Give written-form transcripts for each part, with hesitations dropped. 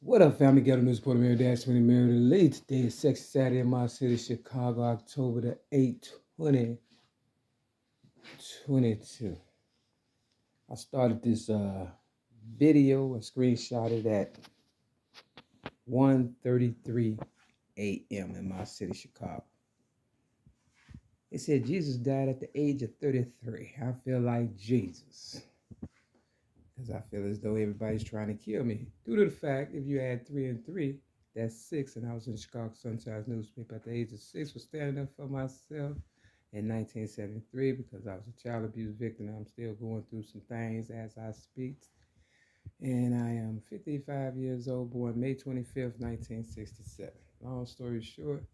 What up, family? Ghetto News Porter Mary Dash 20 Mary the Late. Today is Sexy Saturday in my city, Chicago, October the 8th, 2022. I started this video, I screenshotted at 1:33 a.m. in my city, Chicago. It said Jesus died at the age of 33. I feel like Jesus. Because I feel as though everybody's trying to kill me. Due to the fact, if you add 3 and 3, that's 6. And I was in the Chicago Sun-Times newspaper at the age of 6 for standing up for myself in 1973 because I was a child abuse victim. I'm still going through some things as I speak. And I am 55 years old, born May 25th, 1967. Long story short,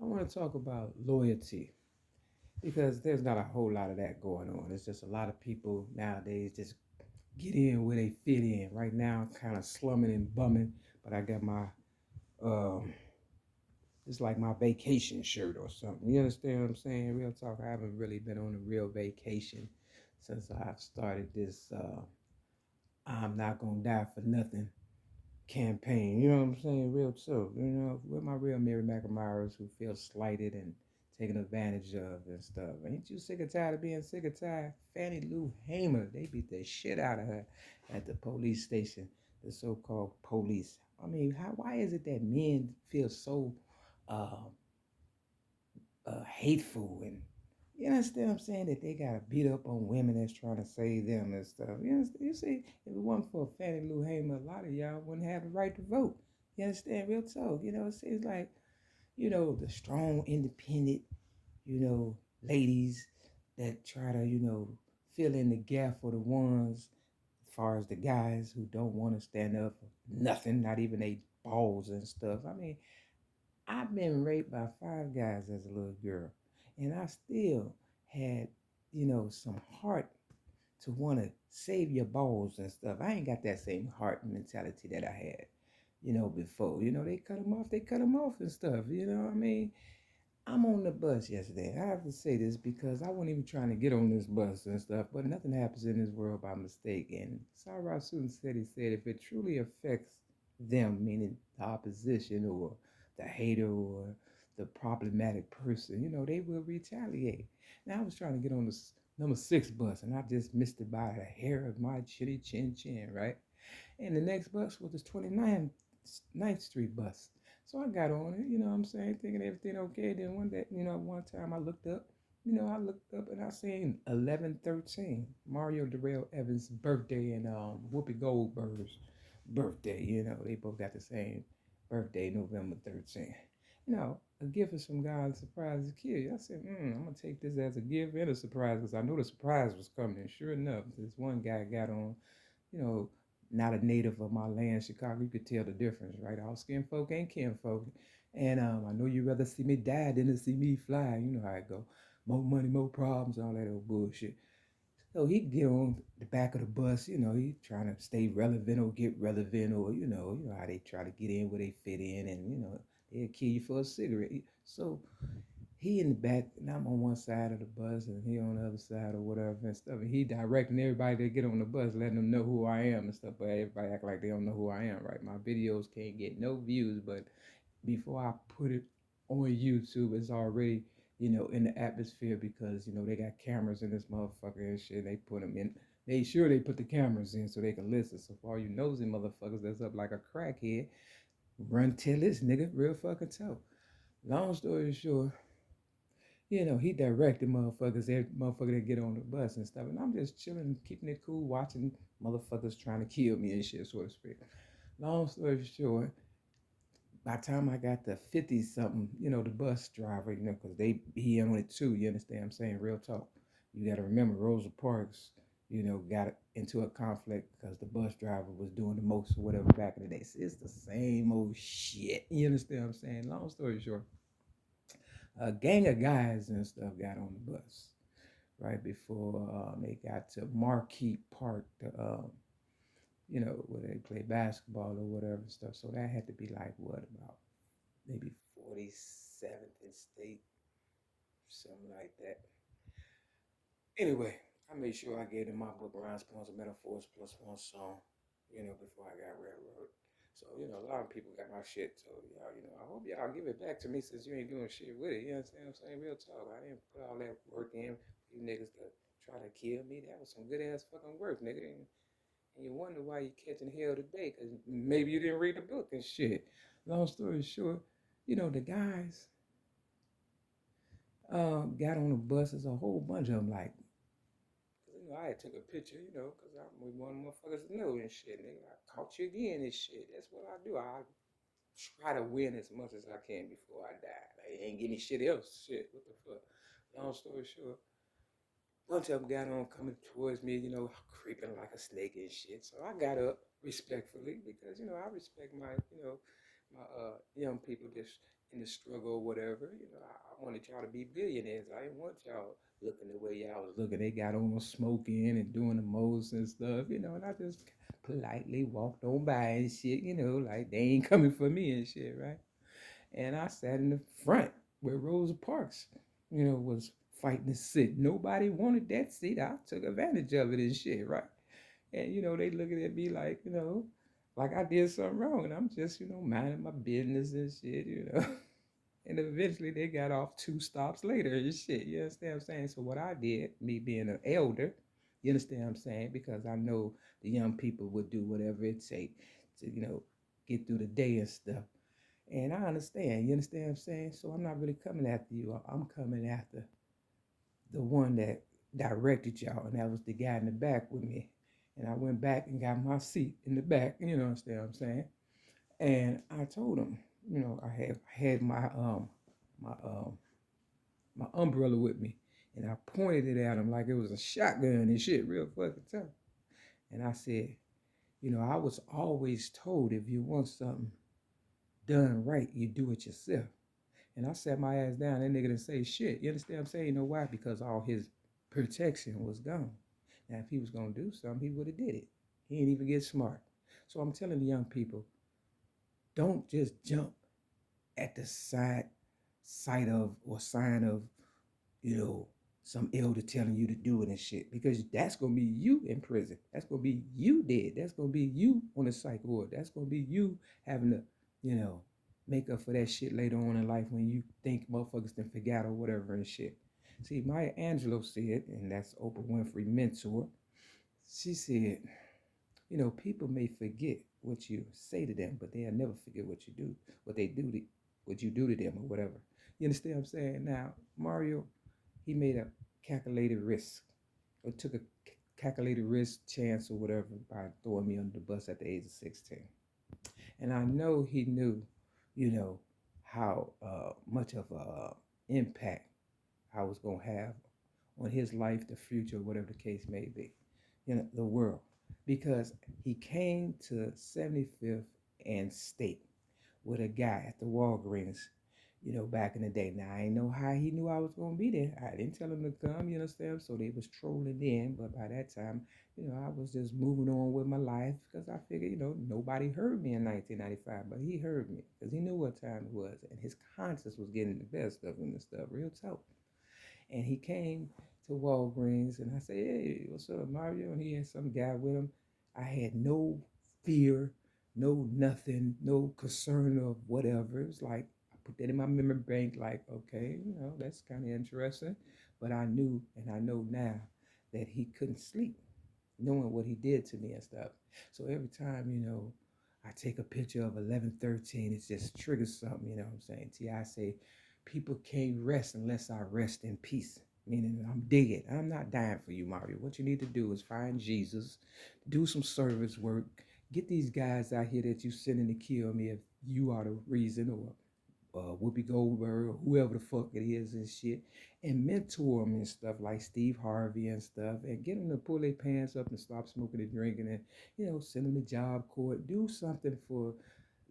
I want to talk about loyalty because there's not a whole lot of that going on. It's just a lot of people nowadays just get in where they fit in. Right now, I'm kind of slumming and bumming, but I got my, um, it's like my vacation shirt or something. You understand what I'm saying? Real talk, I haven't really been on a real vacation since I've started this I'm not gonna die for nothing campaign. You know what I'm saying? Real talk. You know, with my real Mary McNamara's who feel slighted and taken advantage of and stuff. Ain't you sick and tired of being sick and tired? Fannie Lou Hamer, they beat the shit out of her at the police station, the so-called police. I mean, why is it that men feel so uh, hateful and you understand what I'm saying? That they gotta beat up on women that's trying to save them and stuff. You understand? You see, if it wasn't for Fannie Lou Hamer, a lot of y'all wouldn't have the right to vote. You understand? Real talk. You know, it seems like, the strong, independent, ladies that try to, fill in the gap for the ones, as far as the guys who don't want to stand up for nothing, not even they balls and stuff. I mean, I've been raped by 5 guys as a little girl, and I still had, some heart to want to save your balls and stuff. I ain't got that same heart mentality that I had, before. They cut them off and stuff. You know what I mean? I'm on the bus yesterday. I have to say this because I wasn't even trying to get on this bus and stuff, but nothing happens in this world by mistake. And Sarah Susan said, he said, if it truly affects them, meaning the opposition or the hater or the problematic person, they will retaliate. Now, I was trying to get on this number 6 bus and I just missed it by a hair of my chitty chin chin, right? And the next bus was the 29th Street bus. So I got on it, you know what I'm saying, thinking everything okay. Then one day, one time I looked up and I seen 1113, Mario Darrell Evans' birthday and Whoopi Goldberg's birthday. They both got the same birthday, November 13th. A gift for some guy to surprise the kid. I said, I'm going to take this as a gift and a surprise because I knew the surprise was coming. And sure enough, this one guy got on, you know, not a native of my land, Chicago. You could tell the difference, right? All skin folk ain't kin folk. And I know you'd rather see me die than to see me fly. You know how it go. More money, more problems, all that old bullshit. So he get on the back of the bus, he trying to stay relevant or get relevant or, how they try to get in where they fit in and, they'll kill you for a cigarette. So he in the back and I'm on one side of the bus and he on the other side or whatever and stuff. And he directing everybody to get on the bus, letting them know who I am and stuff. But everybody act like they don't know who I am, right? My videos can't get no views, but before I put it on YouTube, it's already, in the atmosphere because, they got cameras in this motherfucker and shit. They put them in. They put the cameras in so they can listen. So for all you nosy motherfuckers that's up like a crackhead, run tell this nigga real fucking tough. Long story short, he directed motherfuckers, every motherfucker that get on the bus and stuff. And I'm just chilling, keeping it cool, watching motherfuckers trying to kill me and shit, so to speak. Long story short, by the time I got to 50 something, the bus driver, because he on it too, you understand what I'm saying? Real talk. You got to remember Rosa Parks, got into a conflict because the bus driver was doing the most or whatever back in the day. So it's the same old shit. You understand what I'm saying? Long story short, a gang of guys and stuff got on the bus right before they got to Marquee Park, where they play basketball or whatever stuff. So that had to be like what about maybe 47th and State, something like that. Anyway, I made sure I gave them my book Rhymes, Poems, and Metaphors plus one song, before I got railroad. So, a lot of people got my shit. So, y'all, I hope y'all give it back to me since you ain't doing shit with it. You understand what I'm saying? Real talk. I didn't put all that work in for you niggas to try to kill me. That was some good ass fucking work, nigga. And you wonder why you catching hell today, because maybe you didn't read the book and shit. Long story short, the guys got on the bus. There's a whole bunch of them, like, I had took a picture, because I'm one of motherfuckers to know and shit, nigga. I caught you again and shit. That's what I do. I try to win as much as I can before I die. Like, ain't give me shit else. Shit, what the fuck? Long story short, bunch of them got on coming towards me, creeping like a snake and shit. So I got up respectfully because, I respect my young people that's in the struggle or whatever. I wanted y'all to be billionaires. I didn't want y'all looking the way y'all was looking. They got on smoking and doing the most and stuff, and I just politely walked on by and shit, like they ain't coming for me and shit, right? And I sat in the front where Rosa Parks, was fighting to sit. Nobody wanted that seat. I took advantage of it and shit, right? And they looking at me like, like I did something wrong, and I'm just, minding my business and shit. And eventually they got off 2 stops later and shit. You understand what I'm saying? So what I did, me being an elder, you understand what I'm saying? Because I know the young people would do whatever it takes to, get through the day and stuff. And I understand. You understand what I'm saying? So I'm not really coming after you. I'm coming after the one that directed y'all, and that was the guy in the back with me. And I went back and got my seat in the back. You know understand what I'm saying? And I told him, I had my my umbrella with me, and I pointed it at him like it was a shotgun and shit, real fucking tough. And I said, I was always told if you want something done right, you do it yourself. And I sat my ass down. That nigga didn't say shit. You understand what I'm saying? You know why? Because all his protection was gone. Now, if he was going to do something, he would have did it. He didn't even get smart. So I'm telling the young people, don't just jump at the sight of or sign of, some elder telling you to do it and shit. Because that's going to be you in prison. That's going to be you dead. That's going to be you on the psych ward. That's going to be you having to, make up for that shit later on in life when you think motherfuckers done forgot or whatever and shit. See, Maya Angelou said, and that's Oprah Winfrey mentor, she said, people may forget what you say to them, but they'll never forget what you do, what you do to them or whatever. You understand what I'm saying? Now, Mario, he made a calculated risk, or took a calculated risk chance or whatever by throwing me under the bus at the age of 16. And I know he knew, how much of a impact I was going to have on his life, the future, whatever the case may be, the world. Because he came to 75th and State with a guy at the Walgreens, back in the day. Now, I ain't know how he knew I was going to be there. I didn't tell him to come, you understand? So they was trolling in, but by that time, I was just moving on with my life because I figured, nobody heard me in 1995, but he heard me because he knew what time it was, and his conscience was getting the best of him and stuff, real talk. And he came to Walgreens, and I said, "Hey, what's up, Mario?" And he had some guy with him. I had no fear, no nothing, no concern of whatever. It was like, I put that in my memory bank, like, okay, that's kind of interesting. But I knew, and I know now, that he couldn't sleep, knowing what he did to me and stuff. So every time, I take a picture of 1113, it just triggers something, you know what I'm saying? I say, people can't rest unless I rest in peace. Meaning I'm dead. I'm not dying for you, Mario. What you need to do is find Jesus, do some service work, get these guys out here that you sending to kill me if you are the reason, or Whoopi Goldberg, or whoever the fuck it is and shit, and mentor them and stuff like Steve Harvey and stuff, and get them to pull their pants up and stop smoking and drinking, and send them to Job Corps. Do something for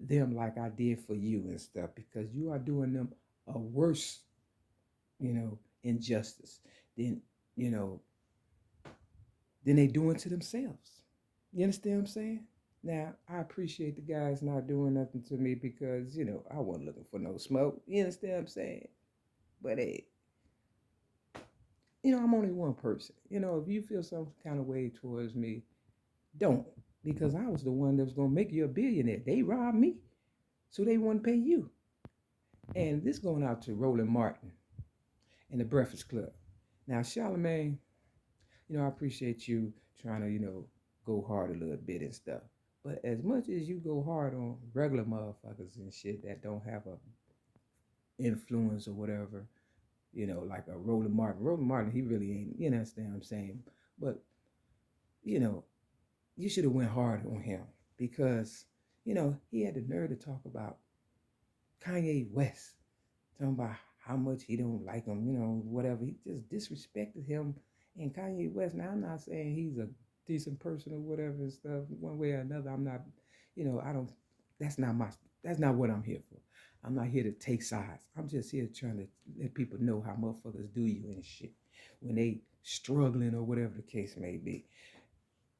them like I did for you and stuff, because you are doing them a worse, injustice than than they doing to themselves. You understand what I'm saying? Now, I appreciate the guys not doing nothing to me because, I wasn't looking for no smoke. You understand what I'm saying? But, hey, I'm only one person. If you feel some kind of way towards me, don't. because I was the one that was gonna make you a billionaire. They robbed me, so they wouldn't pay you. And this going out to Roland Martin and the Breakfast Club. Now, Charlemagne, I appreciate you trying to, go hard a little bit and stuff. But as much as you go hard on regular motherfuckers and shit that don't have a influence or whatever, like a Roland Martin. Roland Martin, he really ain't, understand what I'm saying? But, you know, you should have went hard on him because, he had the nerve to talk about Kanye West, talking about how much he don't like him, whatever. He just disrespected him and Kanye West. Now, I'm not saying he's a decent person or whatever and stuff, one way or another. I'm not, I don't, that's not my, that's not what I'm here for. I'm not here to take sides. I'm just here trying to let people know how motherfuckers do you and shit when they struggling or whatever the case may be.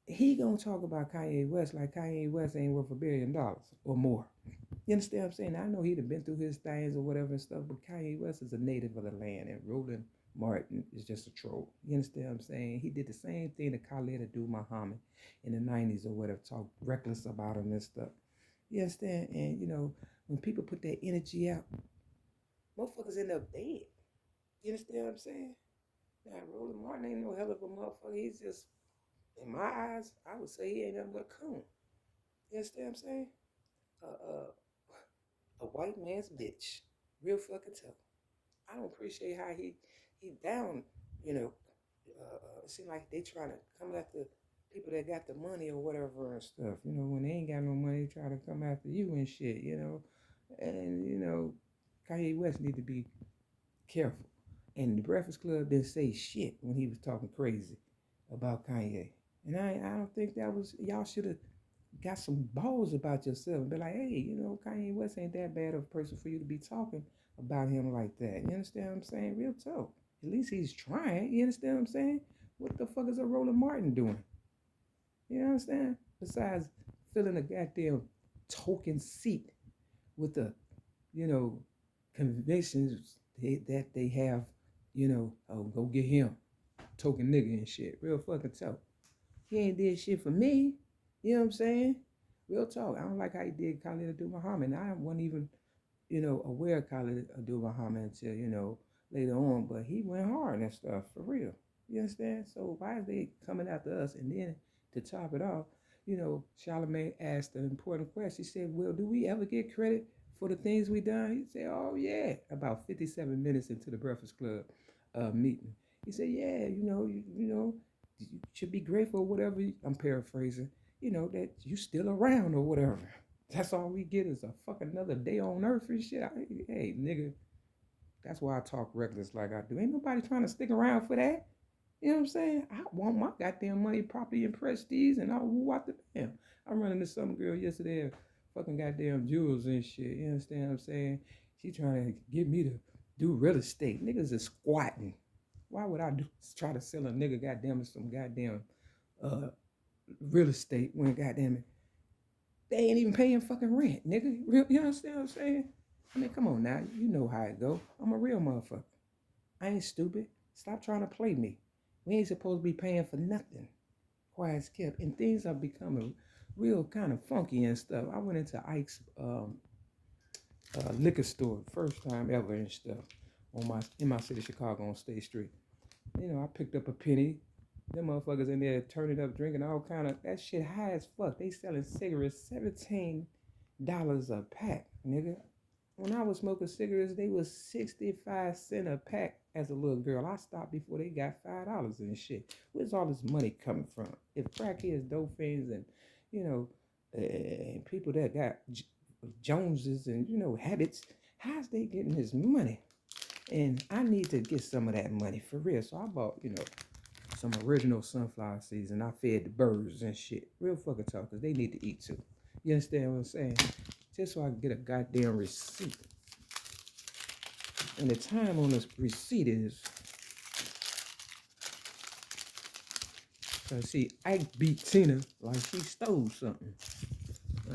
He gonna talk about Kanye West like Kanye West ain't worth $1 billion or more. You understand what I'm saying? I know he'd have been through his things or whatever and stuff, but Kanye West is a native of the land, and Roland Martin is just a troll. You understand what I'm saying? He did the same thing that Khalid Abdul Muhammad in the 90s or whatever, talk reckless about him and stuff. You understand? And, when people put their energy out, motherfuckers end up dead. You understand what I'm saying? Now, Roland Martin ain't no hell of a motherfucker. He's just, in my eyes, I would say he ain't nothing but a coon. You understand what I'm saying? A white man's bitch. Real fucking tough. I don't appreciate how he down, it seems like they trying to come after people that got the money or whatever and stuff. When they ain't got no money, they try to come after you and shit, And, Kanye West need to be careful. And the Breakfast Club didn't say shit when he was talking crazy about Kanye. And I don't think that was, y'all should have got some balls about yourself and be like, hey, Kanye West ain't that bad of a person for you to be talking about him like that. You understand what I'm saying? Real talk. At least he's trying. You understand what I'm saying? What the fuck is a Roland Martin doing? You understand? Besides filling a goddamn token seat with the, convictions that they have, oh, go get him. Token nigga and shit. Real fucking talk. He ain't did shit for me. You know what I'm saying? Real talk. I don't like how he did Khalid Abdul Muhammad. I wasn't even, aware of Khalid Abdul Muhammad until, later on. But he went hard and stuff, for real. You understand? So why is they coming after us? And then to top it off, Charlemagne asked an important question. He said, well, do we ever get credit for the things we done? He said, oh, yeah. About 57 minutes into the Breakfast Club meeting. He said, yeah, you should be grateful or whatever. I'm paraphrasing, that you still around or whatever. That's all we get is a fucking another day on earth and shit. Hey, nigga, that's why I talk reckless like I do. Ain't nobody trying to stick around for that. You know what I'm saying? I want my goddamn money, property, and prestige, and I'll woo out the damn. I'm running to some girl yesterday, fucking goddamn jewels and shit. You understand what I'm saying? She trying to get me to do real estate. Niggas is squatting. Why would I try to sell a nigga goddamn some goddamn real estate when goddamn it they ain't even paying fucking rent, nigga? You understand what I'm saying? I mean, come on now, you know how it go. I'm a real motherfucker. I ain't stupid. Stop trying to play me. We ain't supposed to be paying for nothing. Quiet's kept, and things are becoming real kind of funky and stuff. I went into Ike's liquor store first time ever and stuff in my city, Chicago, on State Street. I picked up a penny. Them motherfuckers in there turning up, drinking all kind of that shit high as fuck. They selling cigarettes $17 a pack, nigga. When I was smoking cigarettes, they was 65 cents a pack as a little girl. I stopped before they got $5 and shit. Where's all this money coming from? If crackheads, dope fiends, and and people that got Joneses and habits, how's they getting this money? And I need to get some of that money for real. So I bought, some original sunflower seeds and I fed the birds and shit. Real fucking talk, because they need to eat too. You understand what I'm saying? Just so I can get a goddamn receipt. And the time on this receipt is, see, Ike beat Tina like she stole something.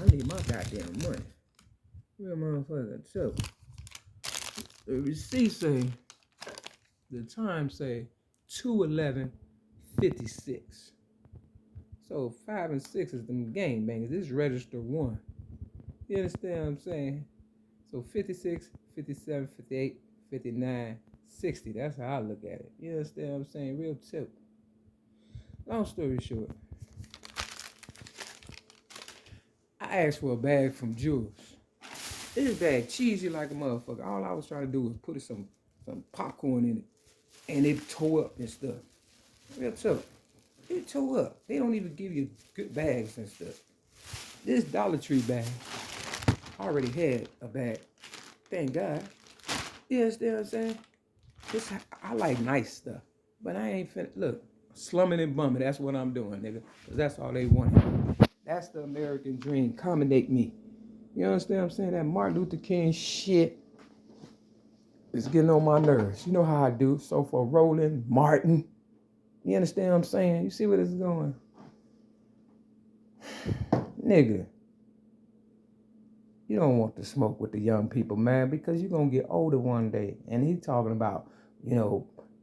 I need my goddamn money. Real motherfucker too. The receipt say, the time say 2:11:56. So 5 and 6 is them game bangers. This is register 1. You understand what I'm saying? So 56, 57, 58, 59, 60. That's how I look at it. You understand what I'm saying? Real tip. Long story short, I asked for a bag from Jules. This bag cheesy like a motherfucker. All I was trying to do was put some popcorn in it. And it tore up and stuff. Real tough. It tore up. They don't even give you good bags and stuff. This Dollar Tree bag, I already had a bag. Thank God. You understand what I'm saying? I like nice stuff. But I ain't finna, look, slumming and bumming. That's what I'm doing, nigga. Because that's all they wanted. That's the American dream. Accommodate me. You understand what I'm saying? That Martin Luther King shit is getting on my nerves. You know how I do. So for Roland, Martin, you understand what I'm saying? You see where this is going? Nigga, you don't want to smoke with the young people, man, because you're going to get older one day. And he talking about,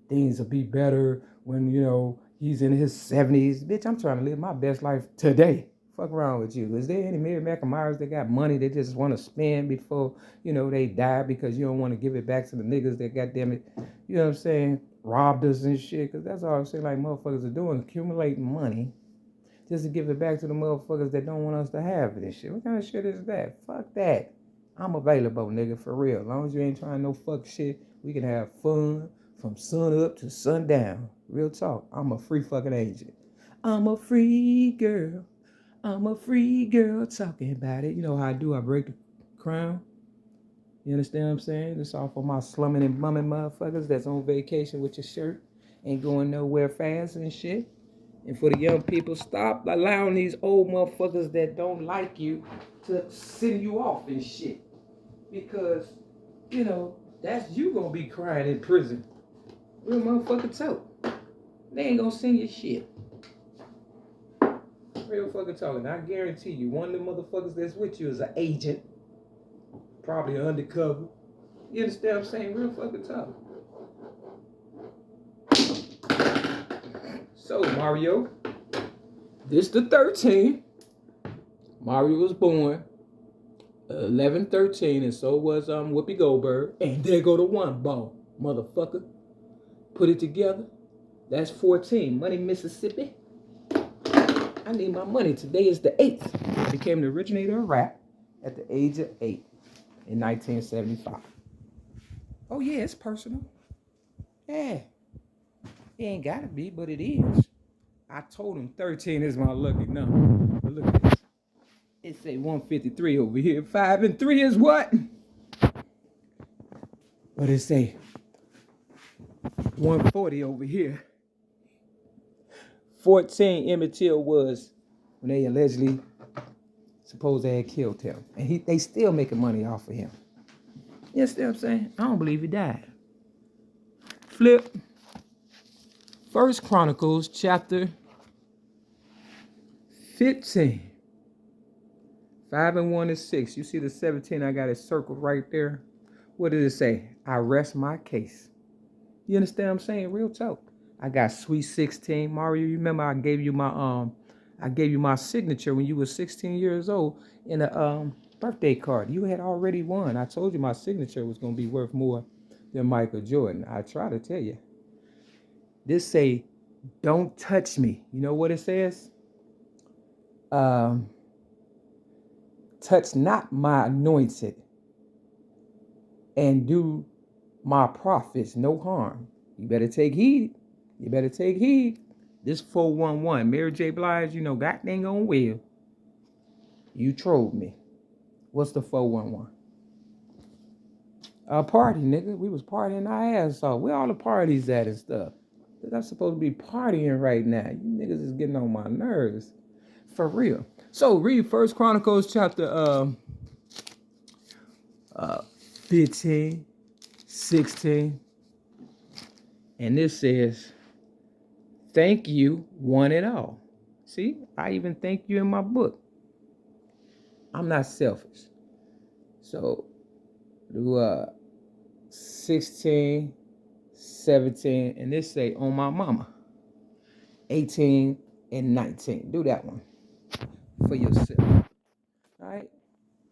things will be better when, he's in his 70s. Bitch, I'm trying to live my best life today. Fuck around with you. Is there any Mary Myers that got money they just want to spend before, they die because you don't want to give it back to the niggas that, goddamn it, you know what I'm saying, robbed us and shit? Because that's all I'm saying, like, motherfuckers are doing, accumulating money just to give it back to the motherfuckers that don't want us to have it and shit. What kind of shit is that? Fuck that. I'm available, nigga, for real. As long as you ain't trying no fuck shit, we can have fun from sun up to sundown. Real talk. I'm a free fucking agent. I'm a free girl. I'm a free girl talking about it. You know how I do? I break the crown. You understand what I'm saying? This all for my slumming and bumming motherfuckers that's on vacation with your shirt. Ain't going nowhere fast and shit. And for the young people, stop allowing these old motherfuckers that don't like you to send you off and shit. Because, that's you gonna be crying in prison. Real motherfucker talk. They ain't gonna send you shit. Real fucking talking. I guarantee you, one of the motherfuckers that's with you is an agent. Probably undercover. You understand what I'm saying? Real fucking talk. So, Mario, this the 13. Mario was born 11/13, and so was Whoopi Goldberg. And there go the one ball, motherfucker. Put it together. That's 14. Money, Mississippi. I need my money. Today is the 8th. I became the originator of rap at the age of 8 in 1975. Oh yeah, it's personal. Yeah. It ain't gotta be, but it is. I told him 13 is my lucky number. But look at this. It say 153 over here. 5 and 3 is what? But it say 140 over here. 14 Emmett Till was when they allegedly supposed they had killed him. And they still making money off of him. You understand what I'm saying? I don't believe he died. Flip. 1 Chronicles chapter 15. 5 and 1 is 6. You see the 17, I got it circled right there. What did it say? I rest my case. You understand what I'm saying? Real talk. I got sweet 16. Mario, you remember I gave you my signature when you were 16 years old in a birthday card. You had already won. I told you my signature was gonna be worth more than Michael Jordan. I try to tell you. This say, don't touch me. You know what it says? Touch not my anointed and do my prophets no harm. You better take heed. You better take heed. This 411, Mary J. Blige, God dang on well. You trolled me. What's the 411? A party, nigga. We was partying our ass off. Where all the parties at and stuff? I'm supposed to be partying right now. You niggas is getting on my nerves. For real. So read 1 Chronicles chapter 15, 16. And this says, thank you one and all. See, I even thank you in my book. I'm not selfish. So do 16, 17, and this say on my mama. 18, and 19. Do that one for yourself. All right?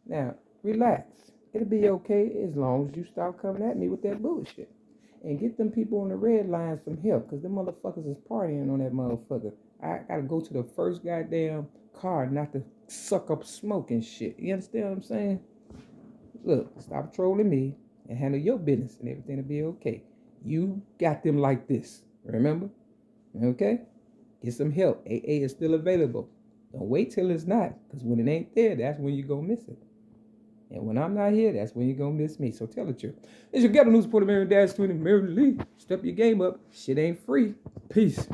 Now, relax. It'll be okay as long as you stop coming at me with that bullshit. And get them people on the red line some help, because them motherfuckers is partying on that motherfucker. I gotta go to the first goddamn car not to suck up smoke and shit. You understand what I'm saying? Look, stop trolling me and handle your business and everything will be okay. You got them like this. Remember? Okay? Get some help. AA is still available. Don't wait till it's not, because when it ain't there, that's when you're gonna miss it. And when I'm not here, that's when you're gonna miss me. So tell the truth. It's your ghetto news reporter, Mary Dash 20, Mary Lee. Step your game up. Shit ain't free. Peace.